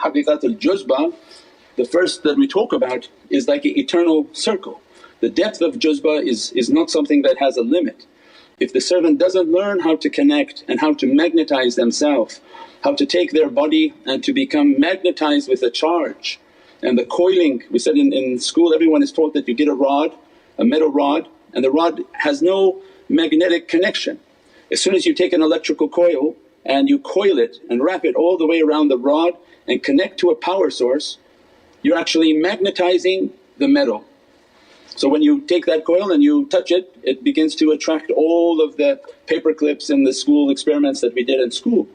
Haqiqatul Juzba, the first that we talk about is like an eternal circle. The depth of Juzba is not something that has a limit. If the servant doesn't learn how to connect and how to magnetize themselves, how to take their body and to become magnetized with a charge. And the coiling, we said in school everyone is taught that you get a rod, a metal rod, and the rod has no magnetic connection. As soon as you take an electrical coil and you coil it and wrap it all the way around the rod and connect to a power source, you're actually magnetizing the metal. So when you take that coil and you touch it, it begins to attract all of the paper clips in the school experiments that we did in school.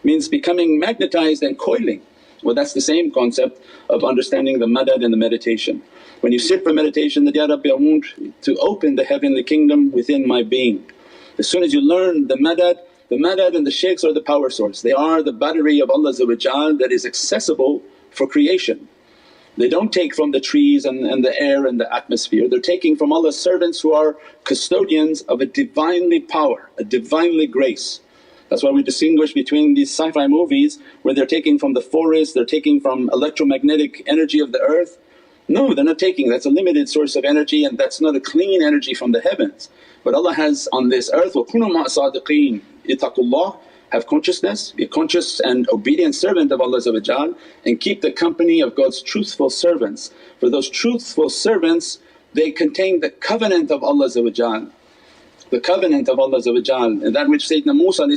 Means becoming magnetized and coiling. Well, that's the same concept of understanding the madad in the meditation. When you sit for meditation that, Ya Rabbi, I want to open the heavenly kingdom within my being. As soon as you learn the madad and the shaykhs are the power source. They are the battery of Allah that is accessible for creation. They don't take from the trees and the air and the atmosphere, they're taking from Allah's servants who are custodians of a Divinely power, a Divinely grace. That's why we distinguish between these sci-fi movies where they're taking from the forest, they're taking from electromagnetic energy of the earth. No, they're not taking, that's a limited source of energy and that's not a clean energy from the heavens. But Allah has on this earth, وَكُونُوا مَعَ صَادِقِينَ ittaqullah, have consciousness, be a conscious and obedient servant of Allah and keep the company of God's truthful servants. For those truthful servants they contain the covenant of Allah, the covenant of Allah, and that which Sayyidina Musa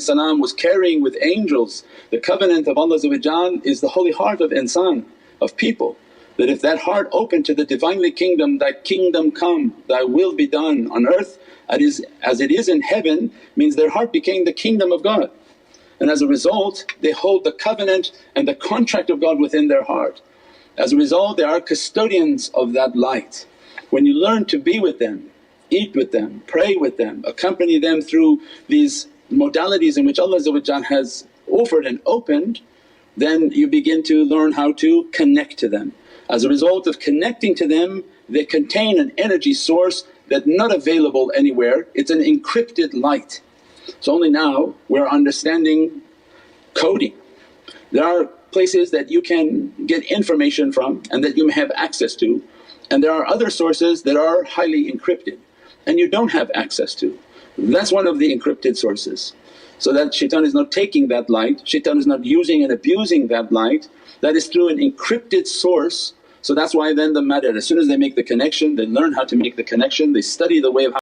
was carrying with angels. The covenant of Allah is the holy heart of insan, of people. That if that heart opened to the Divinely kingdom, Thy kingdom come, Thy will be done on earth as it is in heaven, means their heart became the kingdom of God. And as a result they hold the covenant and the contract of God within their heart. As a result they are custodians of that light. When you learn to be with them, eat with them, pray with them, accompany them through these modalities in which Allah has offered and opened, then you begin to learn how to connect to them. As a result of connecting to them they contain an energy source that's not available anywhere, it's an encrypted light. So only now we're understanding coding. There are places that you can get information from and that you may have access to, and there are other sources that are highly encrypted and you don't have access to. That's one of the encrypted sources. So that shaitan is not taking that light, shaitan is not using and abusing that light, that is through an encrypted source. So that's why then the madad, as soon as they make the connection, they learn how to make the connection, they study the way of how